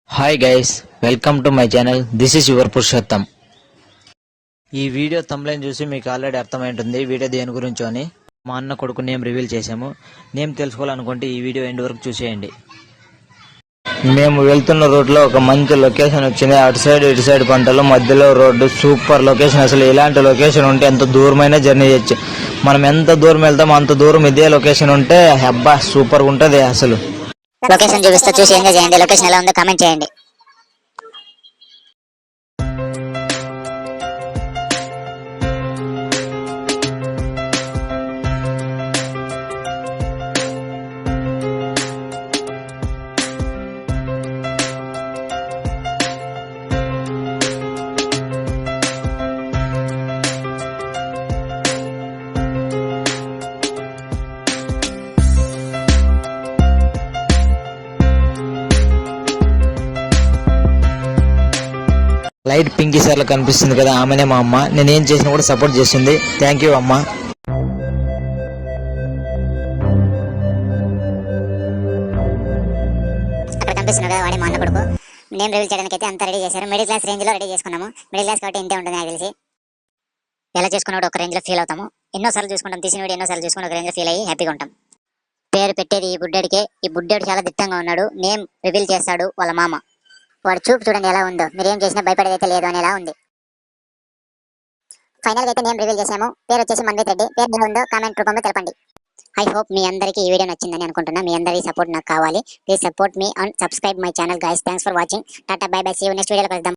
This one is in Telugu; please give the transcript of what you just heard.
Hi guys, welcome to my channel. This is your Purushottam. ఈ వీడియో తమ్లైన్ చూసి మీకు ఆల్రెడీ అర్థమైంటుంది వీడియో దేని గురించో అని. మా అన్న కొడుకు నేమ్ రివీల్ చేశాము. నేమ్ తెలుసుకోవాలనుకుంటే ఈ వీడియో ఎండ్ వరకు చూసేయండి. మేము వెళ్తున్న రోడ్లో ఒక మంచి లొకేషన్ వచ్చింది. అటు సైడ్ ఇటు సైడ్ పంటలు, మధ్యలో రోడ్డు. Super location. అసలు ఇలాంటి లొకేషన్ ఉంటే ఎంత దూరమైనా జర్నీ చేయొచ్చు. మనం ఎంత దూరం వెళ్తామో అంత దూరం ఇదే లొకేషన్ ఉంటే అబ్బా సూపర్గా ఉంటుంది. అసలు లొకేషన్ చూపిస్తా, చూసి ఎంజాయ్ చేయండి. లొకేషన్ ఎలా ఉందో కామెంట్ చేయండి. లైట్ పింకీ సార్లో కనిపిస్తుంది కదా, ఆమెనే మా అమ్మ. నేనేం చేసినా కూడా సపోర్ట్ చేస్తుంది. థ్యాంక్ యూ అమ్మ. అక్కడ కనిపిస్తున్నారు కదా, వాడే మా అన్న కొడుకు. నేమ్ రివీల్ చేయడానికి అయితే అంతా రెడీ చేశారు. మిడిల్ క్లాస్ రేంజ్ లో రెడీ చేసుకున్నాము. మిడిల్ క్లాస్ కాబట్టి ఇంతే ఉంటుంది నాకు తెలిసి. ఎలా చేసుకున్నాడు ఒక రేంజ్ లో ఫీల్ అవుతాము. ఎన్నోసార్లు చూసుకుంటాం, తీసిన వీడియో ఎన్నోసార్లు చూసుకుని ఒక రేంజ్ లో ఫీల్ అయ్యి హ్యాపీగా ఉంటాం. పేరు పెట్టేది ఈ బుడ్డడికే. ఈ బుడ్డడు చాలా దిట్టంగా ఉన్నాడు. నేమ్ రివీల్ చేస్తాడు వాళ్ళ మామ. వాడు చూపు చూడండి ఎలా ఉందో. మీరు ఏం చేసినా భయపడేదైతే లేదు అనేలా ఉంది. ఫైనల్ గా అయితే నేమ్ రివీల్ చేసాము. పేరు వచ్చేసి మన్విత్ రెడ్డి. పేరు ఎలా ఉందో కామెంట్ రూపంలో తెలపండి. ఐ హోప్ మీ అందరికీ ఈ వీడియో నచ్చిందని అనుకుంటున్నా. మీ అందరి సపోర్ట్ నాకు కావాలి. Please support me and subscribe my channel guys. Thanks for watching. Tata bye bye. See you నెక్స్ట్ వీడియోలో కలుద్దాం.